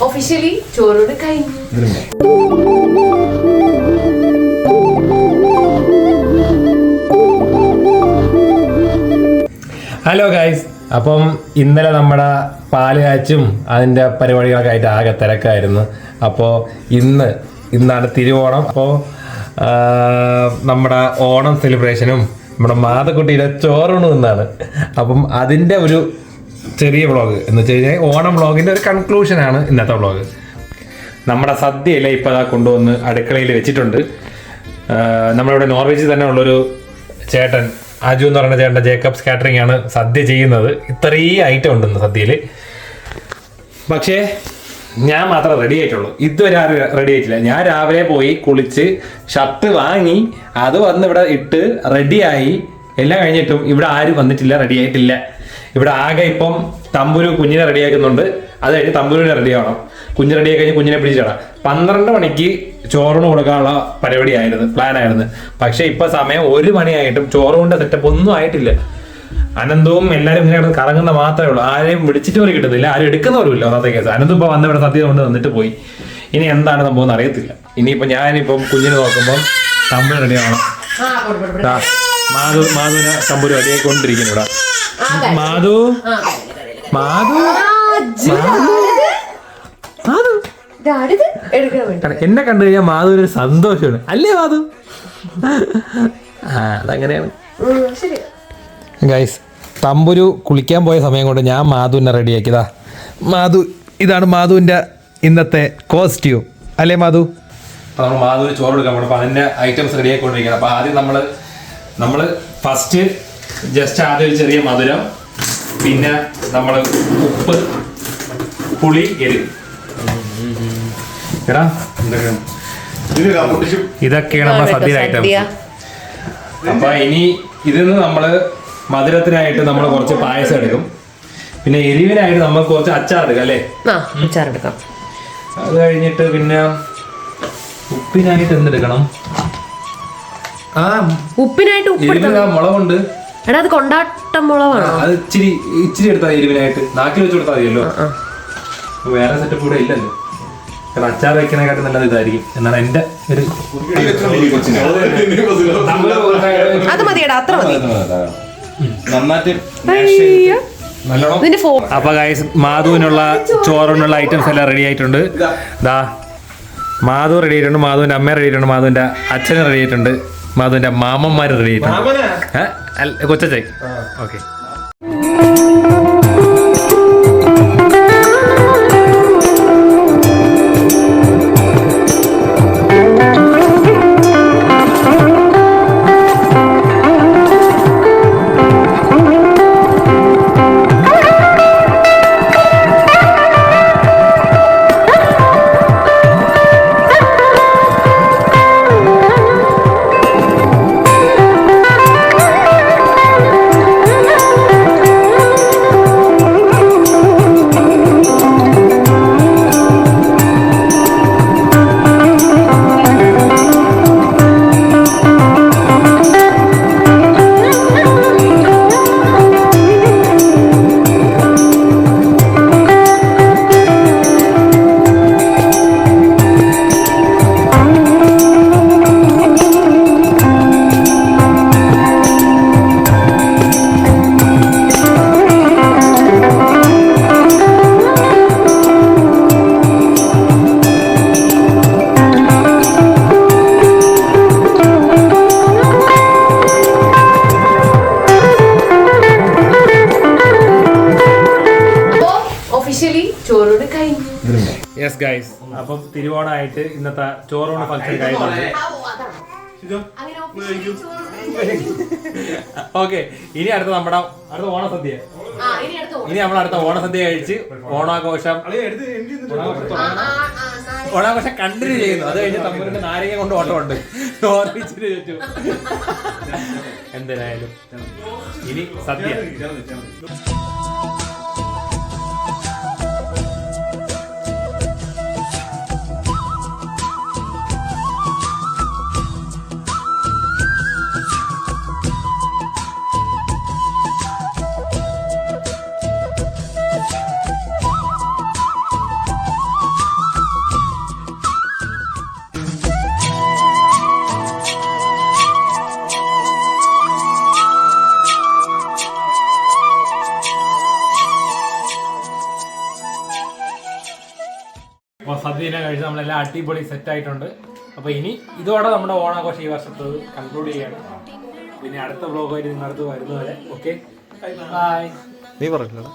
Officially ചോറോട് കഴിഞ്ഞു. Hello guys, അപ്പം ഇന്നലെ നമ്മുടെ പാല് കാച്ചും അതിൻ്റെ പരിപാടികളൊക്കെ ആയിട്ട് ആകെ തിരക്കായിരുന്നു. അപ്പോൾ ഇന്നാണ് തിരുവോണം. അപ്പോൾ നമ്മുടെ ഓണം സെലിബ്രേഷനും നമ്മുടെ മാതക്കുട്ടിയുടെ ചോറൂണും ഇന്നാണ്. അപ്പം അതിൻ്റെ ഒരു ചെറിയ വ്ളോഗ് എന്ന് വെച്ച് കഴിഞ്ഞാൽ ഓണം വ്ളോഗിൻ്റെ ഒരു കൺക്ലൂഷനാണ് ഇന്നത്തെ വ്ളോഗ്. നമ്മുടെ സദ്യയല്ലേ ഇപ്പോൾ അതാ കൊണ്ടുവന്ന് അടുക്കളയിൽ വെച്ചിട്ടുണ്ട്. നമ്മളിവിടെ നോർവേജിൽ തന്നെ ഉള്ളൊരു ചേട്ടൻ അജു എന്ന് പറയുന്ന ചേട്ടൻ്റെ ജേക്കബ്സ് കാറ്ററിംഗ് ആണ് സദ്യ ചെയ്യുന്നത്. ഇത്രയും ഐറ്റം ഉണ്ടെന്ന് സദ്യയിൽ. പക്ഷേ ഞാൻ മാത്രമേ റെഡി ആയിട്ടുള്ളൂ. ഇതുവരെ ആരും റെഡി ആയിട്ടില്ല. ഞാൻ രാവിലെ പോയി കുളിച്ച് ഷർട്ട് വാങ്ങി അത് വന്ന് ഇവിടെ ഇട്ട് റെഡിയായി എല്ലാം കഴിഞ്ഞിട്ടും ഇവിടെ ആരും വന്നിട്ടില്ല, റെഡി ആയിട്ടില്ല. ഇവിടെ ആകെ ഇപ്പം തമ്പുരു കുഞ്ഞിനെ റെഡിയാക്കുന്നുണ്ട്. അത് കഴിഞ്ഞ് തമ്പുരുവിനെ റെഡി ആവണം. കുഞ്ഞ് റെഡിയായി കഴിഞ്ഞ് കുഞ്ഞിനെ പിടിച്ചിടാം. 12 മണിക്ക് ചോറിന് കൊടുക്കാനുള്ള പരിപാടിയായിരുന്നു, പ്ലാനായിരുന്നു. പക്ഷെ ഇപ്പൊ സമയം 1 മണിയായിട്ടും ചോറുകൊണ്ട് സെറ്റപ്പ് ഒന്നും ആയിട്ടില്ല. അനന്തവും എല്ലാവരും ഇങ്ങനെ കറങ്ങുന്ന മാത്രമേ ഉള്ളൂ. ആരെയും വിളിച്ചിട്ട് പോലും കിട്ടുന്നില്ല, ആരും എടുക്കുന്നവരുമില്ല. ഒന്നാമത്തെ കേസ് അനന്തും ഇപ്പൊ വന്ന് ഇവിടെ സദ്യ കൊണ്ട് വന്നിട്ട് പോയി. ഇനി എന്താണ് സംഭവം അറിയത്തില്ല. ഇനിയിപ്പോ ഞാനിപ്പം കുഞ്ഞിനെ നോക്കുമ്പോൾ തമ്പുരു റെഡി ആവണം. മാധുവിനെ തമ്പുരു റെഡിയായി കൊണ്ടിരിക്കുന്നു ഇവിടെ. മാധു എന്നെ കണ്ടു കഴിഞ്ഞാൽ മാധുവിന് ഒരു സന്തോഷമാണ് അല്ലേ മാധു? അതങ്ങനെയാണ് ഗൈസ്. തമ്പുരു കുളിക്കാൻ പോയ സമയം കൊണ്ട് ഞാൻ മാധുവിനെ റെഡിയാക്കിയതാ. ഇതാണ് മാധുവിൻ്റെ ഇന്നത്തെ കോസ്റ്റ്യൂം അല്ലേ മാധു? അപ്പോൾ നമ്മൾ മാധുവിന് ചോറ് എടുക്കാൻ പോകണം. അപ്പോൾ അതിൻ്റെ ഐറ്റംസ് റെഡിയാക്കിക്കൊണ്ടിരിക്കുന്നത്. അപ്പോൾ ആദ്യം നമ്മൾ ഫസ്റ്റ് ജസ്റ്റ് ആദ്യം ഒരു ചെറിയ മധുരം, പിന്നെ നമ്മൾ ഉപ്പ്, പുളി, എരിവ്. ഇതൊക്കെയാണ് നമ്മുടെ സദ്യയുടെ ഐറ്റംസ്. അപ്പൊ ഇനി ഇതിന്ന് നമ്മള് മധുരത്തിനായിട്ട് നമ്മൾ കുറച്ച് പായസം എടുക്കും. പിന്നെ എരിവിനായിട്ട് നമ്മൾ കുറച്ച് അച്ചാർ എടുക്കാം അല്ലേ? അച്ചാറെടുക്കാം. അത് കഴിഞ്ഞിട്ട് പിന്നെ ഉപ്പിനായിട്ട് എന്തെടുക്കണം? ഉപ്പിനായിട്ട് മുളകുണ്ട്. എടാ അത് കൊണ്ടാട്ടം മുളകാണ്. അത് ഇച്ചിരി എടുത്താൽ എരിവിനായിട്ട് നാക്കിൽ വെച്ച് കൊടുത്താൽ മതിയല്ലോ. വേറെ സെറ്റപ്പ് ഇവിടെ ഇല്ലല്ലോ. അച്ചാർ വെക്കണേക്കാട്ടും നല്ലത് ഇതായിരിക്കും എന്നാണ് എന്റെ ഒരു. അത് മതിയടാ, അത്ര മതി. അപ്പൊ ഗൈസ്, മാധുവിനുള്ള ചോറിനുള്ള ഐറ്റംസ് എല്ലാം റെഡി ആയിട്ടുണ്ട്. മാധു റെഡി ആയിട്ടുണ്ട്, മാധുവിന്റെ അമ്മ റെഡി ആയിട്ടുണ്ട്, മാധുവിന്റെ അച്ഛനും റെഡി ആയിട്ടുണ്ട്, മാധുവിന്റെ മാമന്മാര് റെഡി ആയിട്ടുണ്ട്. കൊച്ചായി ഓക്കെ. ചോറോട് കഴിഞ്ഞു. യെസ് ഗൈസ്, അപ്പം തിരുവോണമായിട്ട് ഇന്നത്തെ ചോറോണ ഫംഗ്ഷൻ കഴിഞ്ഞു. ഓക്കെ, ഇനി അടുത്ത ഓണസദ്യ. ഇനി നമ്മൾ അടുത്ത ഓണസദ്യ കഴിച്ച് ഓണാഘോഷം കണ്ടിന്യൂ ചെയ്യുന്നു. അത് കഴിഞ്ഞ് തമ്പുരിന്റെ നാരങ്ങ കൊണ്ട് ഓട്ടമുണ്ട് നോർവിച്ചിന് ചുറ്റും. എന്തായാലും ഇനി സദ്യ. സദ്യനെ കഴിച്ച് നമ്മളെല്ലാം അടിപൊളി സെറ്റ് ആയിട്ടുണ്ട്. അപ്പോൾ ഇനി ഇതോടെ നമ്മുടെ ഓണാഘോഷം ഈ വർഷത്തെ കൺക്ലൂഡ് ചെയ്യാണ്. പിന്നെ അടുത്ത വ്ലോഗായിട്ട് നിങ്ങളടുത്ത് വരുന്നവരെ ഓക്കെ ബൈ. നീ പറഞ്ഞില്ല